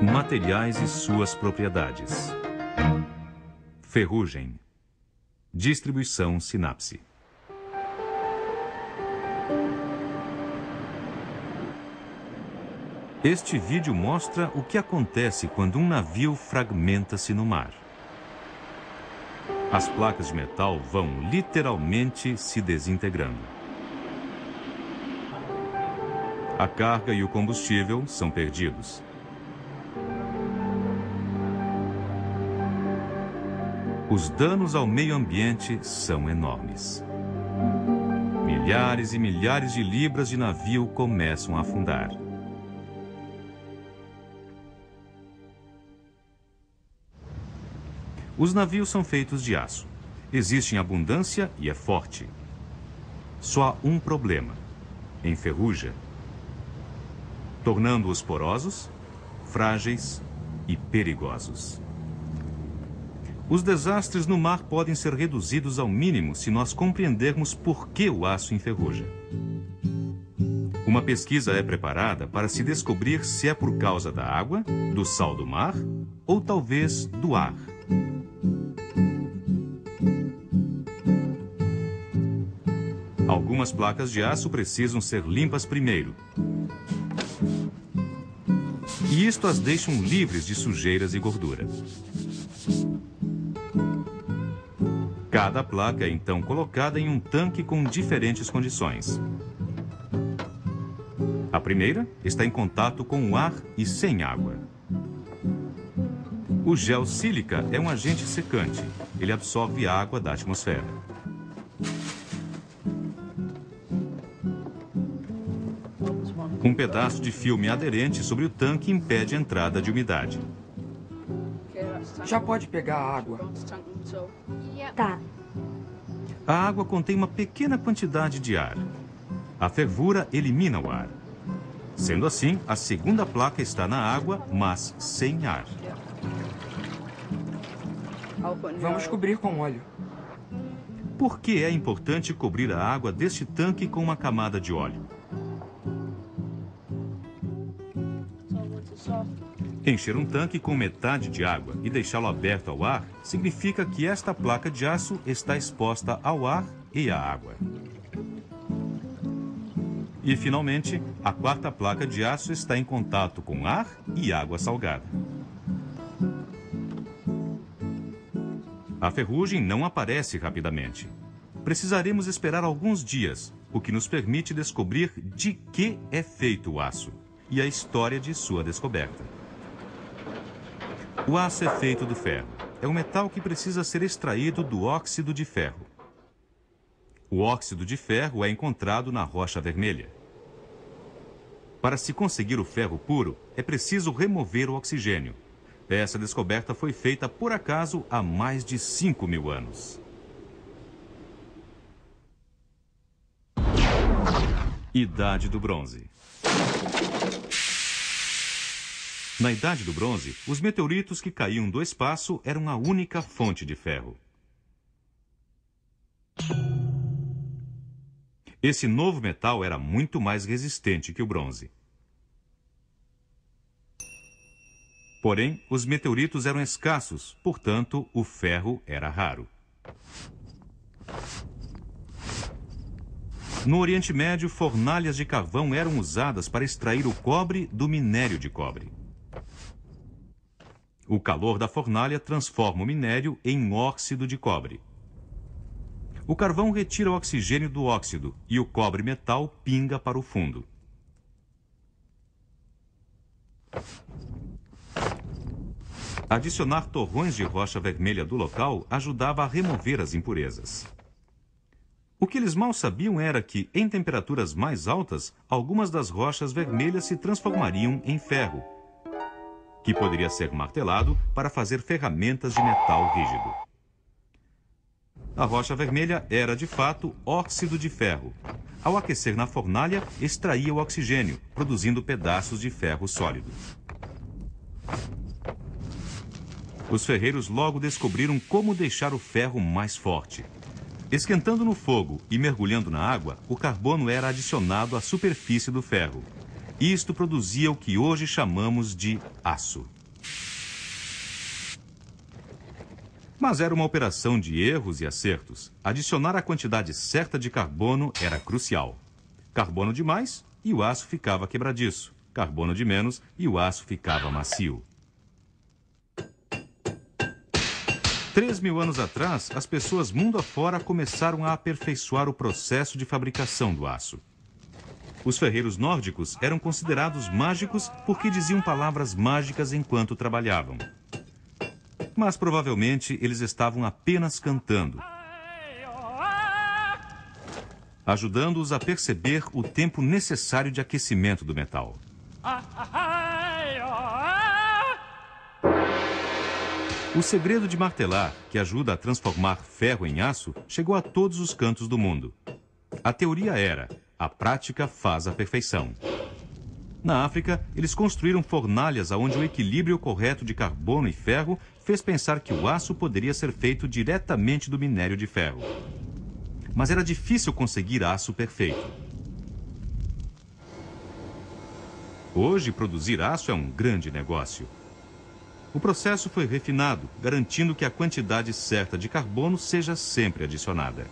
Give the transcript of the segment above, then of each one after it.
Materiais e suas propriedades. Ferrugem. Distribuição Sinapse. Este vídeo mostra o que acontece quando um navio fragmenta-se no mar. As placas de metal vão literalmente se desintegrando. A carga e o combustível são perdidos. Os danos ao meio ambiente são enormes. Milhares e milhares de libras de navio começam a afundar. Os navios são feitos de aço. Existe em abundância e é forte. Só há um problema: enferruja, tornando-os porosos, frágeis e perigosos. Os desastres no mar podem ser reduzidos ao mínimo se nós compreendermos por que o aço enferruja. Uma pesquisa é preparada para se descobrir se é por causa da água, do sal do mar ou talvez do ar. Algumas placas de aço precisam ser limpas primeiro. E isto as deixam livres de sujeiras e gordura. Cada placa é então colocada em um tanque com diferentes condições. A primeira está em contato com o ar e sem água. O gel sílica é um agente secante. Ele absorve água da atmosfera. Um pedaço de filme aderente sobre o tanque impede a entrada de umidade. Já pode pegar a água. Tá. A água contém uma pequena quantidade de ar. A fervura elimina o ar. Sendo assim, a segunda placa está na água, mas sem ar. Vamos cobrir com óleo. Por que é importante cobrir a água deste tanque com uma camada de óleo? Encher um tanque com metade de água e deixá-lo aberto ao ar significa que esta placa de aço está exposta ao ar e à água. E, finalmente, a quarta placa de aço está em contato com ar e água salgada. A ferrugem não aparece rapidamente. Precisaremos esperar alguns dias, o que nos permite descobrir de que é feito o aço e a história de sua descoberta. O aço é feito do ferro. É um metal que precisa ser extraído do óxido de ferro. O óxido de ferro é encontrado na rocha vermelha. Para se conseguir o ferro puro, é preciso remover o oxigênio. Essa descoberta foi feita por acaso há mais de 5.000 anos. Idade do Bronze. Na Idade do Bronze, os meteoritos que caíam do espaço eram a única fonte de ferro. Esse novo metal era muito mais resistente que o bronze. Porém, os meteoritos eram escassos, portanto, o ferro era raro. No Oriente Médio, fornalhas de carvão eram usadas para extrair o cobre do minério de cobre. O calor da fornalha transforma o minério em óxido de cobre. O carvão retira o oxigênio do óxido e o cobre metal pinga para o fundo. Adicionar torrões de rocha vermelha do local ajudava a remover as impurezas. O que eles mal sabiam era que, em temperaturas mais altas, algumas das rochas vermelhas se transformariam em ferro, que poderia ser martelado para fazer ferramentas de metal rígido. A rocha vermelha era, de fato, óxido de ferro. Ao aquecer na fornalha, extraía o oxigênio, produzindo pedaços de ferro sólido. Os ferreiros logo descobriram como deixar o ferro mais forte. Esquentando no fogo e mergulhando na água, o carbono era adicionado à superfície do ferro. Isto produzia o que hoje chamamos de aço. Mas era uma operação de erros e acertos. Adicionar a quantidade certa de carbono era crucial. Carbono demais e o aço ficava quebradiço. Carbono de menos e o aço ficava macio. 3.000 anos atrás, as pessoas mundo afora começaram a aperfeiçoar o processo de fabricação do aço. Os ferreiros nórdicos eram considerados mágicos porque diziam palavras mágicas enquanto trabalhavam. Mas provavelmente eles estavam apenas cantando, ajudando-os a perceber o tempo necessário de aquecimento do metal. O segredo de martelar, que ajuda a transformar ferro em aço, chegou a todos os cantos do mundo. A teoria era: a prática faz a perfeição. Na África, eles construíram fornalhas onde o equilíbrio correto de carbono e ferro fez pensar que o aço poderia ser feito diretamente do minério de ferro. Mas era difícil conseguir aço perfeito. Hoje, produzir aço é um grande negócio. O processo foi refinado, garantindo que a quantidade certa de carbono seja sempre adicionada.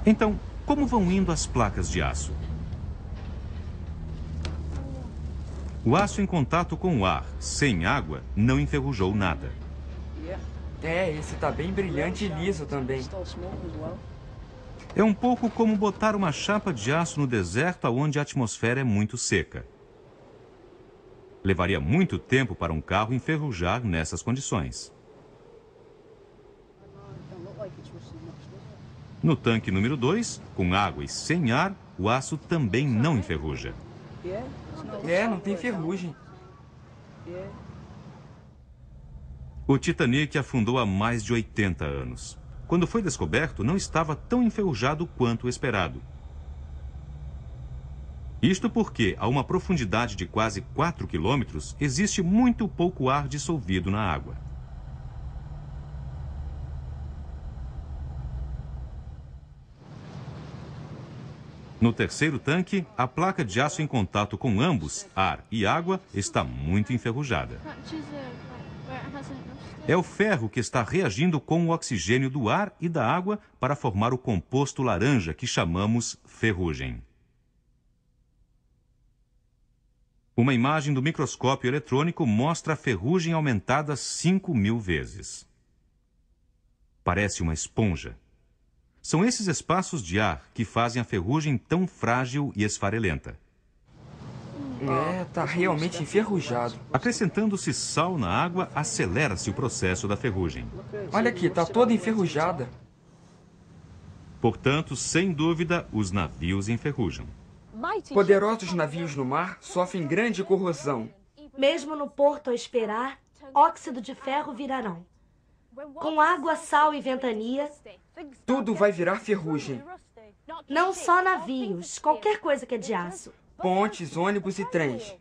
Então, como vão indo as placas de aço? O aço em contato com o ar, sem água, não enferrujou nada. Esse tá bem brilhante e liso também. É um pouco como botar uma chapa de aço no deserto onde a atmosfera é muito seca. Levaria muito tempo para um carro enferrujar nessas condições. No tanque número 2, com água e sem ar, o aço também não enferruja. Não tem ferrugem. O Titanic afundou há mais de 80 anos. Quando foi descoberto, não estava tão enferrujado quanto o esperado. Isto porque, a uma profundidade de quase 4 quilômetros, existe muito pouco ar dissolvido na água. No terceiro tanque, a placa de aço em contato com ambos, ar e água, está muito enferrujada. É o ferro que está reagindo com o oxigênio do ar e da água para formar o composto laranja que chamamos ferrugem. Uma imagem do microscópio eletrônico mostra a ferrugem aumentada 5.000 vezes. Parece uma esponja. São esses espaços de ar que fazem a ferrugem tão frágil e esfarelenta. Tá realmente enferrujado. Acrescentando-se sal na água, acelera-se o processo da ferrugem. Olha aqui, tá toda enferrujada. Portanto, sem dúvida, os navios enferrujam. Poderosos navios no mar sofrem grande corrosão. Mesmo no porto a esperar, óxido de ferro virarão. Com água, sal e ventania, tudo vai virar ferrugem. Não só navios, qualquer coisa que é de aço. Pontes, ônibus e trens.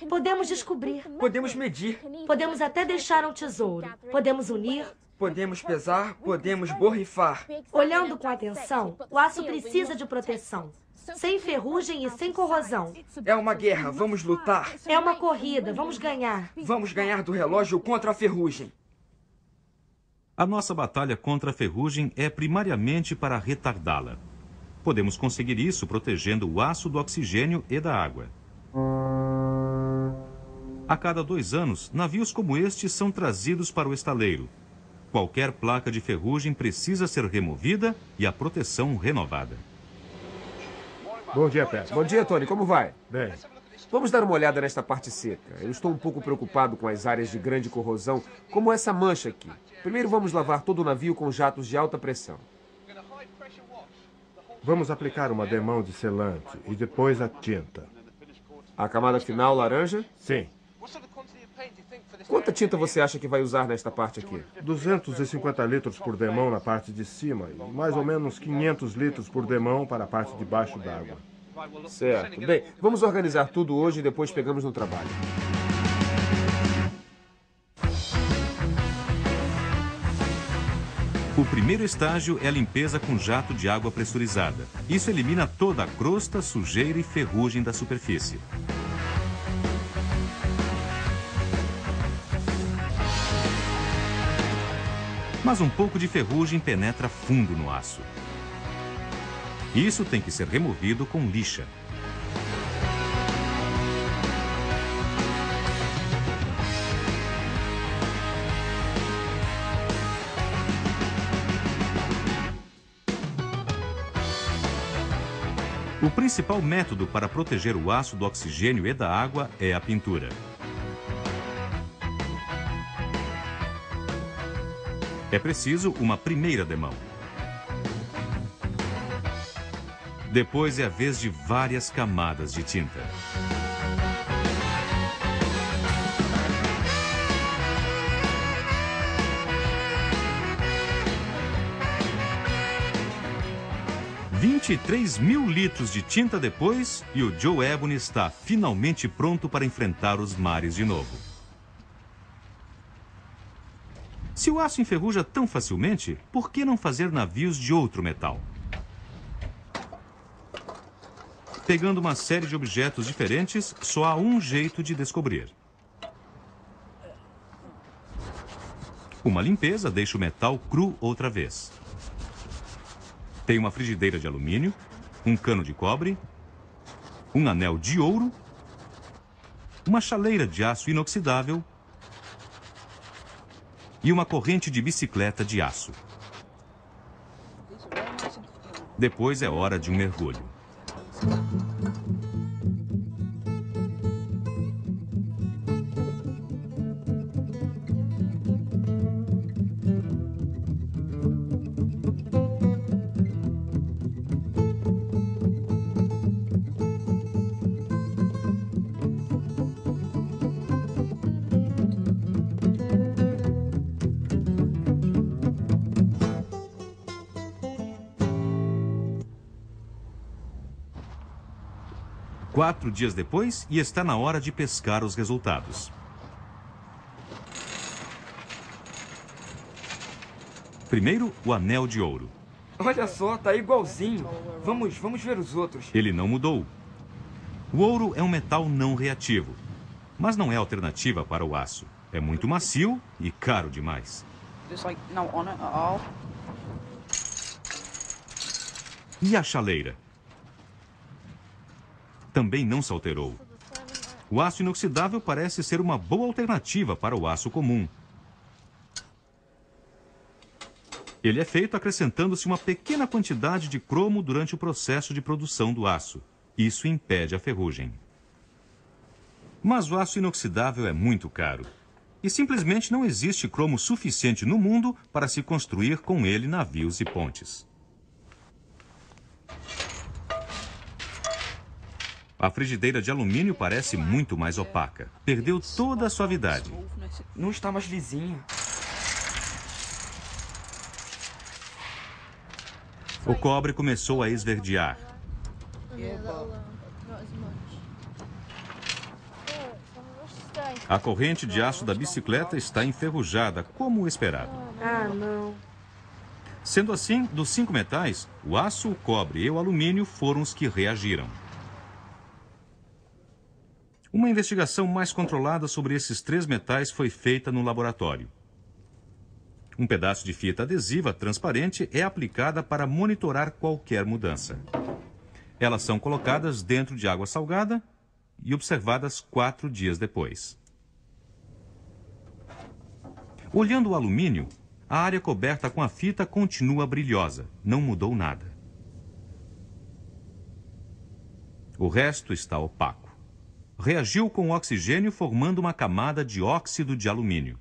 Podemos descobrir. Podemos medir. Podemos até deixar um tesouro. Podemos unir. Podemos pesar, podemos borrifar. Olhando com atenção, o aço precisa de proteção. Sem ferrugem e sem corrosão. É uma guerra, vamos lutar. É uma corrida, vamos ganhar. Vamos ganhar do relógio contra a ferrugem. A nossa batalha contra a ferrugem é primariamente para retardá-la. Podemos conseguir isso protegendo o aço do oxigênio e da água. A cada 2 anos, navios como este são trazidos para o estaleiro. Qualquer placa de ferrugem precisa ser removida e a proteção renovada. Bom dia, Pat. Bom dia, Tony. Como vai? Bem, Vamos dar uma olhada nesta parte seca. Eu estou um pouco preocupado com as áreas de grande corrosão, como essa mancha aqui. Primeiro vamos lavar todo o navio com jatos de alta pressão. vamos aplicar uma demão de selante e depois a tinta. A camada final laranja? Sim. Quanta tinta você acha que vai usar nesta parte aqui? 250 litros por demão na parte de cima e mais ou menos 500 litros por demão para a parte de baixo d'água. Certo. Bem, vamos organizar tudo hoje e depois pegamos no trabalho. O primeiro estágio é a limpeza com jato de água pressurizada. Isso elimina toda a crosta, sujeira e ferrugem da superfície. Mas um pouco de ferrugem penetra fundo no aço. Isso tem que ser removido com lixa. O principal método para proteger o aço do oxigênio e da água é a pintura. É preciso uma primeira demão. Depois é a vez de várias camadas de tinta. – 23.000 litros de tinta depois e o Joe Ebony está finalmente pronto para enfrentar os mares de novo. Se o aço enferruja tão facilmente, por que não fazer navios de outro metal? Pegando uma série de objetos diferentes, só há um jeito de descobrir. Uma limpeza deixa o metal cru outra vez. Tem uma frigideira de alumínio, um cano de cobre, um anel de ouro, uma chaleira de aço inoxidável e uma corrente de bicicleta de aço. Depois é hora de um mergulho. Quatro dias depois, e está na hora de pescar os resultados. Primeiro, o anel de ouro. Olha só, tá igualzinho. Vamos ver os outros. Ele não mudou. O ouro é um metal não reativo, mas não é alternativa para o aço. É muito macio e caro demais. E a chaleira? Também não se alterou. O aço inoxidável parece ser uma boa alternativa para o aço comum. Ele é feito acrescentando-se uma pequena quantidade de cromo durante o processo de produção do aço. Isso impede a ferrugem. Mas o aço inoxidável é muito caro. E simplesmente não existe cromo suficiente no mundo para se construir com ele navios e pontes. A frigideira de alumínio parece muito mais opaca. Perdeu toda a suavidade. Não está mais lisinha. O cobre começou a esverdear. A corrente de aço da bicicleta está enferrujada, como o esperado. Ah, não. Sendo assim, dos 5 metais, o aço, o cobre e o alumínio foram os que reagiram. Uma investigação mais controlada sobre esses 3 metais foi feita no laboratório. Um pedaço de fita adesiva transparente é aplicada para monitorar qualquer mudança. Elas são colocadas dentro de água salgada e observadas 4 dias depois. Olhando o alumínio, a área coberta com a fita continua brilhosa, não mudou nada. O resto está opaco. Reagiu com o oxigênio formando uma camada de óxido de alumínio.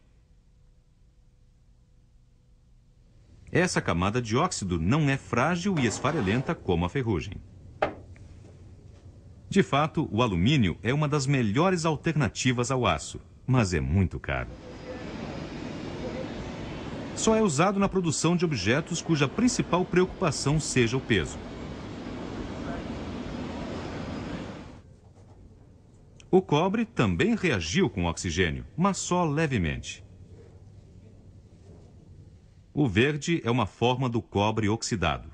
Essa camada de óxido não é frágil e esfarelenta como a ferrugem. De fato, o alumínio é uma das melhores alternativas ao aço, mas é muito caro. Só é usado na produção de objetos cuja principal preocupação seja o peso. O cobre também reagiu com o oxigênio, mas só levemente. O verde é uma forma do cobre oxidado.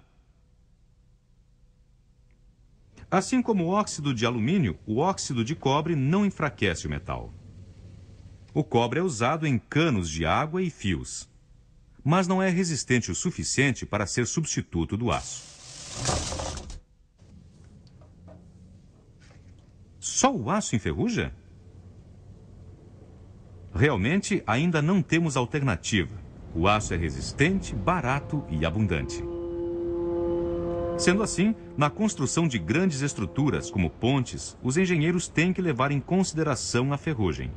Assim como o óxido de alumínio, o óxido de cobre não enfraquece o metal. O cobre é usado em canos de água e fios, mas não é resistente o suficiente para ser substituto do aço. Só o aço enferruja? Realmente, ainda não temos alternativa. O aço é resistente, barato e abundante. Sendo assim, na construção de grandes estruturas, como pontes, os engenheiros têm que levar em consideração a ferrugem.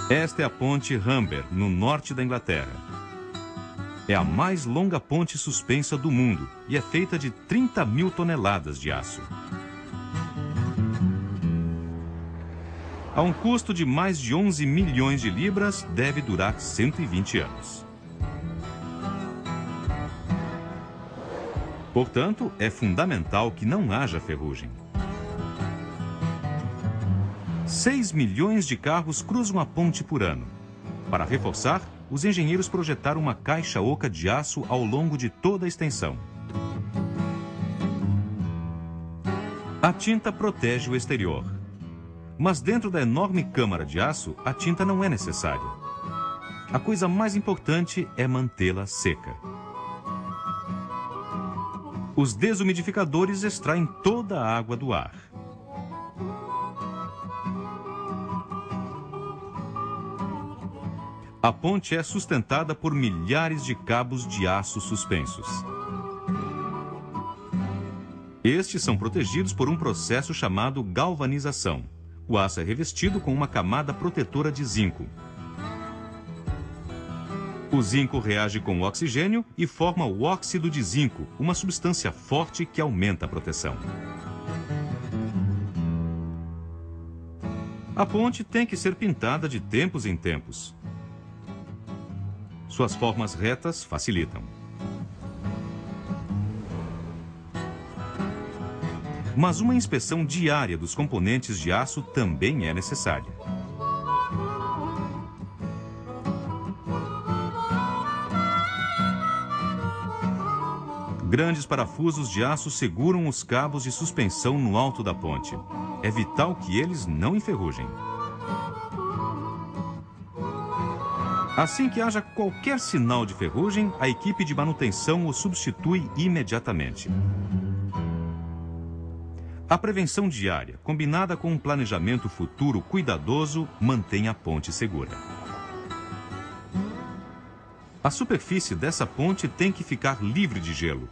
Esta é a ponte Humber, no norte da Inglaterra. É a mais longa ponte suspensa do mundo e é feita de 30 mil toneladas de aço. A um custo de mais de 11 milhões de libras, deve durar 120 anos. Portanto, é fundamental que não haja ferrugem. 6 milhões de carros cruzam a ponte por ano. Para reforçar, os engenheiros projetaram uma caixa oca de aço ao longo de toda a extensão. A tinta protege o exterior. Mas dentro da enorme câmara de aço, a tinta não é necessária. A coisa mais importante é mantê-la seca. Os desumidificadores extraem toda a água do ar. A ponte é sustentada por milhares de cabos de aço suspensos. Estes são protegidos por um processo chamado galvanização. O aço é revestido com uma camada protetora de zinco. O zinco reage com o oxigênio e forma o óxido de zinco, uma substância forte que aumenta a proteção. A ponte tem que ser pintada de tempos em tempos. Suas formas retas facilitam. Mas uma inspeção diária dos componentes de aço também é necessária. Grandes parafusos de aço seguram os cabos de suspensão no alto da ponte. É vital que eles não enferrujem. Assim que haja qualquer sinal de ferrugem, a equipe de manutenção o substitui imediatamente. A prevenção diária, combinada com um planejamento futuro cuidadoso, mantém a ponte segura. A superfície dessa ponte tem que ficar livre de gelo.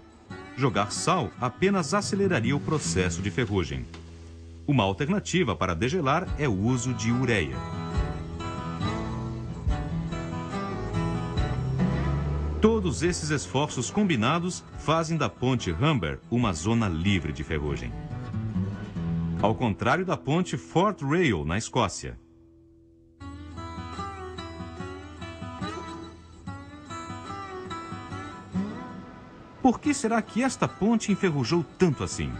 Jogar sal apenas aceleraria o processo de ferrugem. Uma alternativa para degelar é o uso de ureia. Todos esses esforços combinados fazem da ponte Humber uma zona livre de ferrugem. Ao contrário da ponte Fort Rail, na Escócia. Por que será que esta ponte enferrujou tanto assim?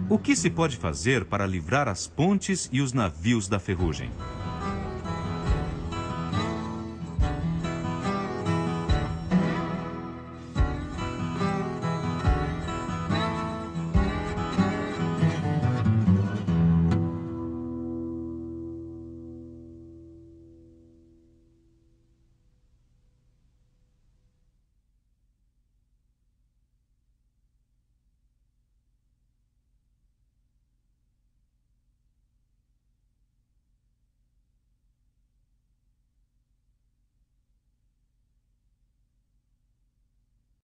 O que se pode fazer para livrar as pontes e os navios da ferrugem?